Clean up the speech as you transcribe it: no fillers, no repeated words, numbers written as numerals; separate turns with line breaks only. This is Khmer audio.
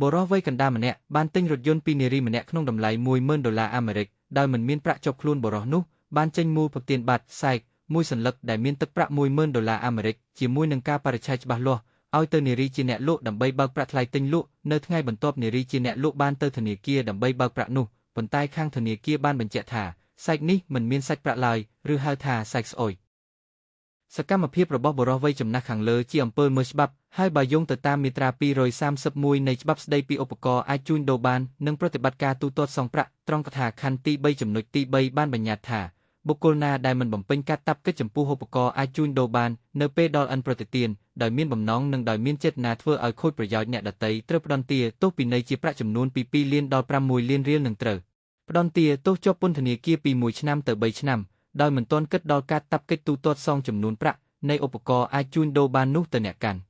បុរសវ័យកណ្ដាលម្នាក់បានទិញរថយន្តពីនារីម្នាក់ក្នុងតម្លៃ$10,000អាមេរិកដោយមិនមានប្រាក់ជាប់ខ្លួនបុរសនោះបានចេញមូលប្រទានប័ត្រសែកមួយសន្លឹកដែលមានទឹកប្រាក់$10,000អាមេរិកជាមួយនឹងការបរិច្ឆេទច្បាស់លាស់ឲ្យទៅនារីជាអ្នកលក់ដើម្បីបើកប្រាក់ថ្លៃទិញលក់នៅថ្ងៃបន្ទាប់នារីជាអ្នកលក់បានទៅធនាគារដើម្បីបើកប្រាក់នោះប៉ុន្តែខាងធនាគារបានបញ្ជាក់ថាសាច់នេះមិនមានសាច់ប្រាក់ឡើយឬហៅថាសាច់ស្អុយសកម្មភាពរបស់បុរសវ័យចំណាស់ខាងលើជាអំពើមើលច្បាប់ហើយបើយោងទៅតាមមាត្រា231នៃច្បាប់ស្តីពីឧបករណ៍អាចជួញដូរបាននិងប្រតិបត្តិការទូទាត់សងប្រាក់ត្រង់កថាខណ្ឌទី3ចំណុចទី3បានបញ្ញត្តិថាបុគ្គលណាដែលមិនបំពេញកាតព្វកិច្ចចំពោះឧបករណ៍អាចជួញដូរបាននៅពេលដល់ឥនប្រតិទិនដោយមានបំណងនិងដោយមានចេតនាធ្វើឲ្យខូចប្រយោជន៍អ្នកដទៃត្រូវផ្ដន្ទាទោសពិន័យជាប្រាក់ចំនួនពី2លានដល់6លានរៀលនឹងត្រូវផ្ដន្ទាទោសជាប់ពន្ធនាគារពី1ឆ្នាំទៅ3ឆ្នាំដោយមិនទាន់គិតដល់កាតព្វកិច្ចទូទាត់សងចំនួនប្រាក់នៃឧបករណ៍អាចជួញដូរបាននោះទៅអ្នកកាន់